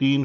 3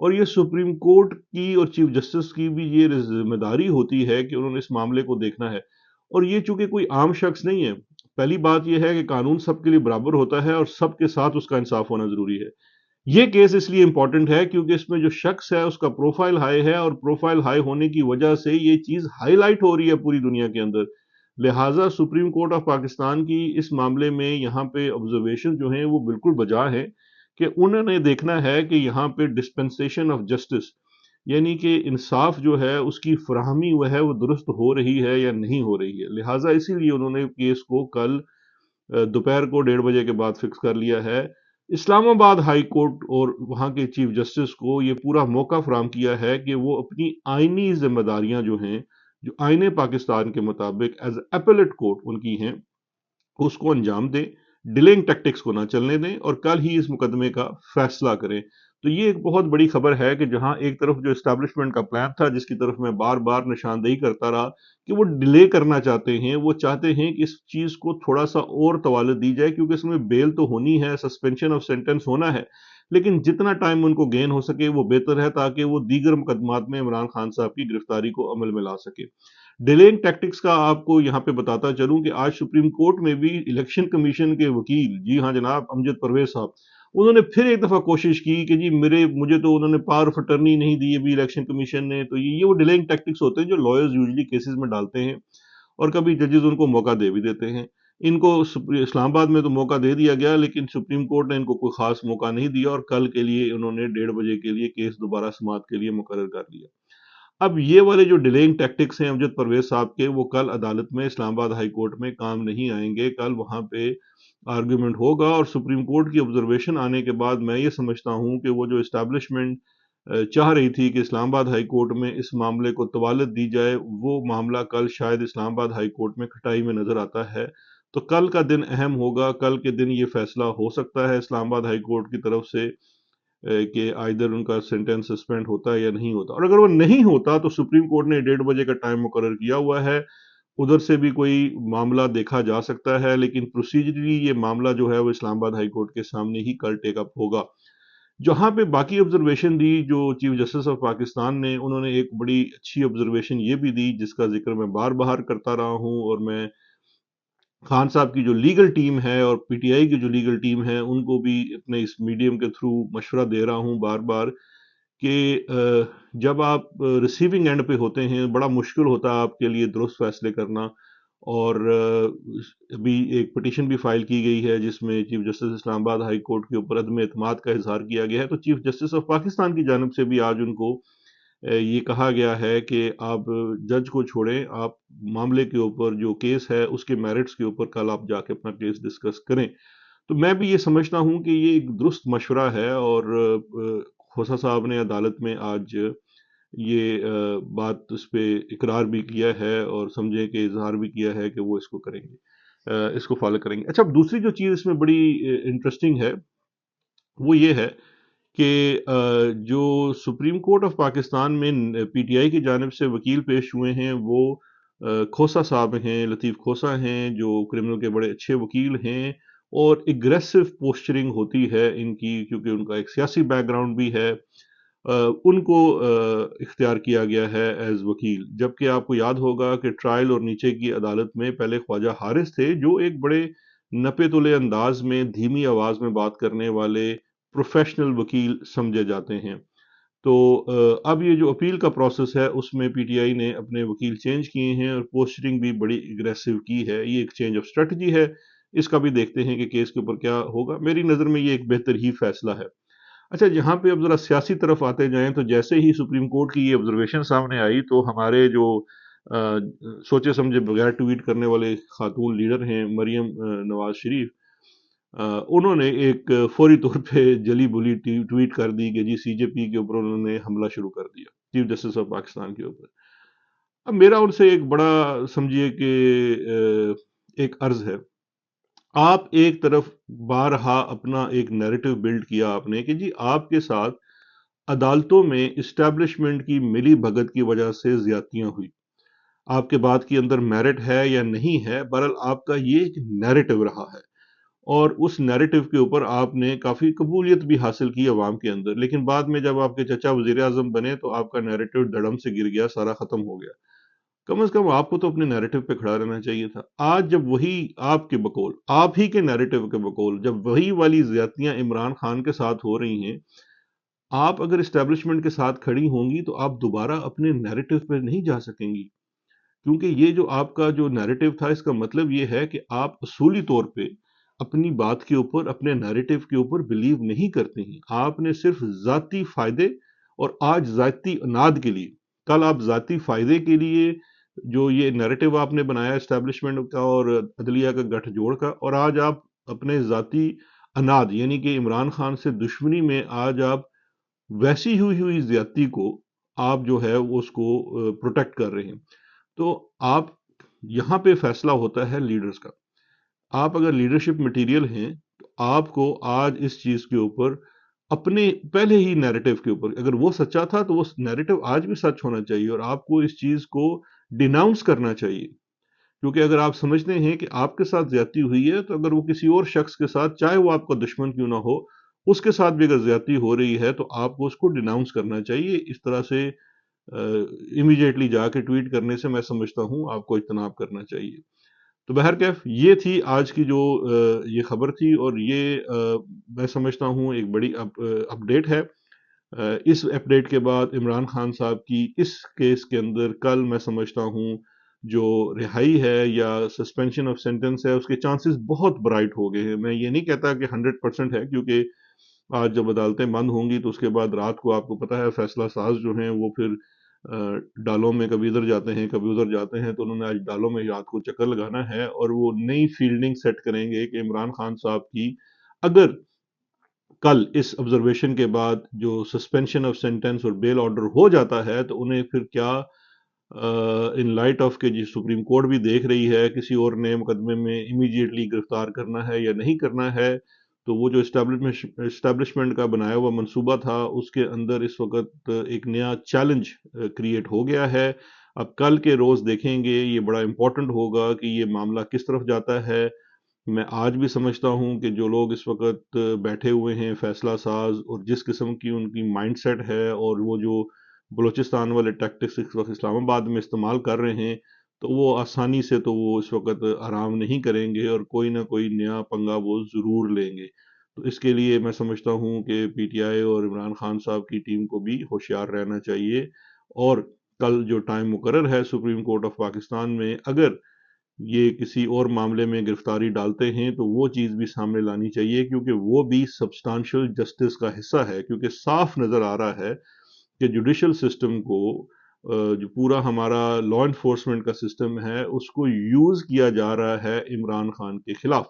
اور یہ supreme court کی اور چیف جسٹس کی بھی یہ ذمہ داری ہوتی ہے کہ انہوں نے اس معاملے کو دیکھنا ہے، اور یہ چونکہ کوئی عام شخص نہیں ہے، پہلی بات یہ ہے کہ قانون سب کے لیے برابر ہوتا ہے اور سب کے ساتھ اس کا انصاف ہونا ضروری ہے۔ یہ کیس اس لیے امپورٹنٹ ہے کیونکہ اس میں جو شخص ہے اس کا پروفائل ہائی ہے، اور پروفائل ہائی ہونے کی وجہ سے یہ چیز ہائی لائٹ ہو رہی ہے پوری دنیا کے اندر۔ لہٰذا سپریم کورٹ آف پاکستان کی اس معاملے میں یہاں پہ آبزرویشن جو ہیں وہ بالکل بجا ہے کہ انہوں نے دیکھنا ہے کہ یہاں پہ ڈسپنسیشن آف جسٹس، یعنی کہ انصاف جو ہے اس کی فراہمی وہ درست ہو رہی ہے یا نہیں ہو رہی ہے۔ لہٰذا اسی لیے انہوں نے کیس کو کل دوپہر کو 1:30 کے بعد فکس کر لیا ہے۔ اسلام آباد ہائی کورٹ اور وہاں کے چیف جسٹس کو یہ پورا موقع فراہم کیا ہے کہ وہ اپنی آئینی ذمہ داریاں جو ہیں، جو آئین پاکستان کے مطابق ایز ایپلیٹ کورٹ ان کی ہیں، اس کو انجام دیں، ڈیلنگ ٹیکٹکس کو نہ چلنے دیں، اور کل ہی اس مقدمے کا فیصلہ کریں۔ تو یہ ایک بہت بڑی خبر ہے کہ جہاں ایک طرف جو اسٹیبلشمنٹ کا پلان تھا، جس کی طرف میں بار بار نشاندہی کرتا رہا کہ وہ ڈیلے کرنا چاہتے ہیں، وہ چاہتے ہیں کہ اس چیز کو تھوڑا سا اور طوالت دی جائے کیونکہ اس میں بیل تو ہونی ہے، سسپینشن آف سینٹنس ہونا ہے، لیکن جتنا ٹائم ان کو گین ہو سکے وہ بہتر ہے تاکہ وہ دیگر مقدمات میں عمران خان صاحب کی گرفتاری کو عمل میں لا سکے۔ ڈیلنگ ٹیکٹکس کا آپ کو یہاں پہ بتاتا چلوں کہ آج سپریم کورٹ میں بھی الیکشن کمیشن کے وکیل، جی ہاں جناب، امجد پرویز صاحب، انہوں نے پھر ایک دفعہ کوشش کی کہ جی مجھے تو انہوں نے پاور آف اٹرنی نہیں دی ابھی الیکشن کمیشن نے، تو یہ وہ ڈیلنگ ٹیکٹکس ہوتے ہیں جو لائرز یوزلی کیسز میں ڈالتے ہیں، اور کبھی ججز ان کو موقع دے بھی دیتے ہیں۔ ان کو اسلام آباد میں تو موقع دے دیا گیا، لیکن سپریم کورٹ نے ان کو کوئی خاص موقع نہیں دیا، اور کل کے لیے انہوں نے 1:30 کے لیے کیس دوبارہ سماعت کے لیے مقرر کر لیا۔ اب یہ والے جو ڈیلنگ ٹیکٹکس ہیں امجد پرویز صاحب کے، وہ کل عدالت میں اسلام آباد ہائی کورٹ میں کام نہیں آئیں گے۔ کل وہاں پہ آرگیومنٹ ہوگا، اور سپریم کورٹ کی آبزرویشن آنے کے بعد میں یہ سمجھتا ہوں کہ وہ جو اسٹیبلشمنٹ چاہ رہی تھی کہ اسلام آباد ہائی کورٹ میں اس معاملے کو طوالت دی جائے، وہ معاملہ کل شاید اسلام آباد ہائی کورٹ میں کھٹائی میں نظر آتا ہے۔ تو کل کا دن اہم ہوگا، کل کے دن یہ فیصلہ ہو سکتا ہے اسلام آباد ہائی کورٹ کی طرف سے کہ آئدر ان کا سینٹنس سسپینڈ ہوتا ہے یا نہیں ہوتا، اور اگر وہ نہیں ہوتا تو سپریم کورٹ نے 1:30 کا ٹائم مقرر کیا ہوا ہے، ادھر سے بھی کوئی معاملہ دیکھا جا سکتا ہے، لیکن پروسیجرلی یہ معاملہ جو ہے وہ اسلام آباد ہائی کورٹ کے سامنے ہی کل ٹیک اپ ہوگا۔ جہاں پہ باقی آبزرویشن دی جو چیف جسٹس آف پاکستان نے، انہوں نے ایک بڑی اچھی آبزرویشن یہ بھی دی جس کا ذکر میں بار بار کرتا رہا ہوں، اور میں خان صاحب کی جو لیگل ٹیم ہے اور پی ٹی آئی کی جو لیگل ٹیم ہے ان کو بھی اپنے اس میڈیم کے تھرو مشورہ دے رہا ہوں بار بار کہ جب آپ ریسیونگ اینڈ پہ ہوتے ہیں بڑا مشکل ہوتا ہے آپ کے لیے درست فیصلے کرنا، اور ابھی ایک پٹیشن بھی فائل کی گئی ہے جس میں چیف جسٹس اسلام آباد ہائی کورٹ کے اوپر عدم اعتماد کا اظہار کیا گیا ہے، تو چیف جسٹس آف پاکستان کی جانب سے بھی آج ان کو یہ کہا گیا ہے کہ آپ جج کو چھوڑیں، آپ معاملے کے اوپر جو کیس ہے اس کے میرٹس کے اوپر کل آپ جا کے اپنا کیس ڈسکس کریں۔ تو میں بھی یہ سمجھتا ہوں کہ یہ ایک درست مشورہ ہے، اور کھوسہ صاحب نے عدالت میں آج یہ بات اس پہ اقرار بھی کیا ہے اور سمجھے کہ اظہار بھی کیا ہے کہ وہ اس کو کریں گے، اس کو فالو کریں گے۔ اچھا، دوسری جو چیز اس میں بڑی انٹرسٹنگ ہے وہ یہ ہے کہ جو سپریم کورٹ آف پاکستان میں پی ٹی آئی کی جانب سے وکیل پیش ہوئے ہیں وہ کھوسہ صاحب ہیں، لطیف کھوسہ ہیں، جو کرمنل کے بڑے اچھے وکیل ہیں، اور اگریسو پوسچرنگ ہوتی ہے ان کی کیونکہ ان کا ایک سیاسی بیک گراؤنڈ بھی ہے، ان کو اختیار کیا گیا ہے ایز وکیل، جبکہ آپ کو یاد ہوگا کہ ٹرائل اور نیچے کی عدالت میں پہلے خواجہ حارث تھے جو ایک بڑے نپے تلے انداز میں دھیمی آواز میں بات کرنے والے پروفیشنل وکیل سمجھے جاتے ہیں۔ تو اب یہ جو اپیل کا پروسیس ہے اس میں پی ٹی آئی نے اپنے وکیل چینج کیے ہیں اور پوسچرنگ بھی بڑی اگریسو کی ہے، یہ ایک چینج آف اسٹریٹجی ہے، اس کا بھی دیکھتے ہیں کہ کیس کے اوپر کیا ہوگا۔ میری نظر میں یہ ایک بہتر ہی فیصلہ ہے۔ اچھا، جہاں پہ اب ذرا سیاسی طرف آتے جائیں تو جیسے ہی سپریم کورٹ کی یہ آبزرویشن سامنے آئی تو ہمارے جو سوچے سمجھے بغیر ٹویٹ کرنے والے خاتون لیڈر ہیں مریم نواز شریف، انہوں نے ایک فوری طور پہ جلی بلی ٹویٹ کر دی کہ جی سی جے پی کے اوپر انہوں نے حملہ شروع کر دیا، چیف جسٹس آف پاکستان کے اوپر۔ اب میرا ان سے ایک بڑا سمجھیے کہ ایک عرض ہے، آپ ایک طرف بارہا اپنا ایک نیریٹو بلڈ کیا آپ نے کہ جی آپ کے ساتھ عدالتوں میں اسٹیبلشمنٹ کی ملی بھگت کی وجہ سے زیادتیاں ہوئی، آپ کے بات کے اندر میرٹ ہے یا نہیں ہے، بہرحال آپ کا یہ ایک نیریٹو رہا ہے، اور اس نیریٹو کے اوپر آپ نے کافی قبولیت بھی حاصل کی عوام کے اندر، لیکن بعد میں جب آپ کے چچا وزیر اعظم بنے تو آپ کا نیریٹو دڑم سے گر گیا، سارا ختم ہو گیا۔ کم از کم آپ کو تو اپنے نیریٹو پہ کھڑا رہنا چاہیے تھا۔ آج جب وہی آپ کے بقول، آپ ہی کے نیریٹو کے بقول، جب وہی والی زیادتیاں عمران خان کے ساتھ ہو رہی ہیں، آپ اگر اسٹیبلشمنٹ کے ساتھ کھڑی ہوں گی تو آپ دوبارہ اپنے نیریٹو پہ نہیں جا سکیں گی، کیونکہ یہ جو آپ کا جو نیریٹو تھا، اس کا مطلب یہ ہے کہ آپ اصولی طور پہ اپنی بات کے اوپر، اپنے نیریٹو کے اوپر بلیو نہیں کرتے ہیں۔ آپ نے صرف ذاتی فائدے، اور آج ذاتی اناد کے لیے، کل آپ ذاتی فائدے کے لیے جو یہ نیریٹو آپ نے بنایا اسٹیبلشمنٹ کا اور عدلیہ کا گٹھ جوڑ کا، اور آج آپ اپنے ذاتی اناد یعنی کہ عمران خان سے دشمنی میں آج آپ ویسی ہوئی زیادتی کو آپ جو ہے وہ اس کو پروٹیکٹ کر رہے ہیں۔ تو آپ یہاں پہ فیصلہ ہوتا ہے لیڈرز کا۔ آپ اگر لیڈرشپ مٹیریل ہیں تو آپ کو آج اس چیز کے اوپر اپنے پہلے ہی نیریٹو کے اوپر، اگر وہ سچا تھا تو وہ نیریٹو آج بھی سچ ہونا چاہیے، اور آپ کو اس چیز کو ڈیناؤنس کرنا چاہیے، کیونکہ اگر آپ سمجھتے ہیں کہ آپ کے ساتھ زیادتی ہوئی ہے تو اگر وہ کسی اور شخص کے ساتھ، چاہے وہ آپ کا دشمن کیوں نہ ہو، اس کے ساتھ بھی اگر زیادتی ہو رہی ہے تو آپ کو اس کو ڈیناؤنس کرنا چاہیے۔ اس طرح سے امیڈیٹلی جا کے ٹویٹ کرنے سے میں سمجھتا ہوں آپ کو اجتناب کرنا چاہیے۔ تو بہرکیف یہ تھی آج کی جو یہ خبر تھی، اور یہ میں سمجھتا ہوں ایک بڑی اپڈیٹ ہے۔ اس اپڈیٹ کے بعد عمران خان صاحب کی اس کیس کے اندر کل میں سمجھتا ہوں جو رہائی ہے یا سسپینشن آف سینٹنس ہے، اس کے چانسز بہت برائٹ ہو گئے ہیں۔ میں یہ نہیں کہتا کہ 100% ہے، کیونکہ آج جب عدالتیں بند ہوں گی تو اس کے بعد رات کو آپ کو پتہ ہے فیصلہ ساز جو ہیں وہ پھر ڈالوں میں کبھی ادھر جاتے ہیں کبھی ادھر جاتے ہیں، تو انہوں نے آج ڈالوں میں رات کو چکر لگانا ہے، اور وہ نئی فیلڈنگ سیٹ کریں گے کہ عمران خان صاحب کی اگر کل اس آبزرویشن کے بعد جو سسپینشن آف سینٹنس اور بیل آرڈر ہو جاتا ہے تو انہیں پھر کیا ان لائٹ آف کے جی سپریم کورٹ بھی دیکھ رہی ہے کسی اور نئے مقدمے میں امیڈیٹلی گرفتار کرنا ہے یا نہیں کرنا ہے، تو وہ جو اسٹیبلشمنٹ کا بنایا ہوا منصوبہ تھا اس کے اندر اس وقت ایک نیا چیلنج کریٹ ہو گیا ہے۔ اب کل کے روز دیکھیں گے، یہ بڑا امپورٹنٹ ہوگا کہ یہ معاملہ کس طرف جاتا ہے۔ میں آج بھی سمجھتا ہوں کہ جو لوگ اس وقت بیٹھے ہوئے ہیں فیصلہ ساز، اور جس قسم کی ان کی مائنڈ سیٹ ہے، اور وہ جو بلوچستان والے ٹیکٹکس اس وقت اسلام آباد میں استعمال کر رہے ہیں، تو وہ آسانی سے تو وہ اس وقت آرام نہیں کریں گے، اور کوئی نہ کوئی نیا پنگا وہ ضرور لیں گے۔ تو اس کے لیے میں سمجھتا ہوں کہ پی ٹی آئی اور عمران خان صاحب کی ٹیم کو بھی ہوشیار رہنا چاہیے، اور کل جو ٹائم مقرر ہے سپریم کورٹ آف پاکستان میں، اگر یہ کسی اور معاملے میں گرفتاری ڈالتے ہیں تو وہ چیز بھی سامنے لانی چاہیے، کیونکہ وہ بھی سبسٹانشل جسٹس کا حصہ ہے، کیونکہ صاف نظر آ رہا ہے کہ جوڈیشل سسٹم کو، جو پورا ہمارا لا انفورسمنٹ کا سسٹم ہے، اس کو یوز کیا جا رہا ہے عمران خان کے خلاف۔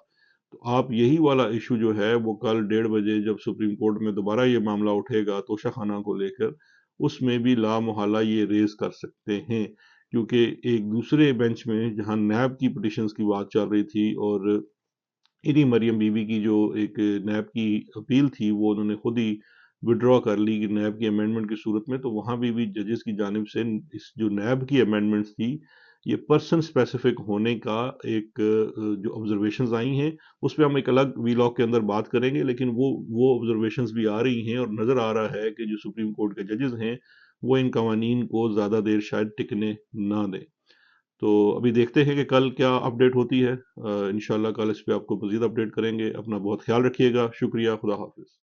تو آپ یہی والا ایشو جو ہے وہ کل 1:30 جب سپریم کورٹ میں دوبارہ یہ معاملہ اٹھے گا توشہ خانہ کو لے کر، اس میں بھی لا محالہ یہ ریز کر سکتے ہیں، کیونکہ ایک دوسرے بینچ میں جہاں نیب کی پٹیشنز کی بات چل رہی تھی، اور انہی مریم بی بی کی جو ایک نیب کی اپیل تھی وہ انہوں نے خود ہی وڈرا کر لی نیب کی امینڈمنٹ کی صورت میں، تو وہاں بھی ججز کی جانب سے اس جو نیب کی امینڈمنٹس تھی یہ پرسن اسپیسیفک ہونے کا ایک جو آبزرویشنز آئی ہیں، اس پہ ہم ایک الگ وی لاگ کے اندر بات کریں گے، لیکن وہ آبزرویشنز بھی آ رہی ہیں، اور نظر آ رہا ہے کہ جو سپریم کورٹ کے ججز ہیں وہ ان قوانین کو زیادہ دیر شاید ٹکنے نہ دیں۔ تو ابھی دیکھتے ہیں کہ کل کیا اپڈیٹ ہوتی ہے، انشاءاللہ کل اس پہ آپ کو مزید اپڈیٹ کریں گے۔ اپنا بہت خیال رکھیے گا، شکریہ، خدا حافظ۔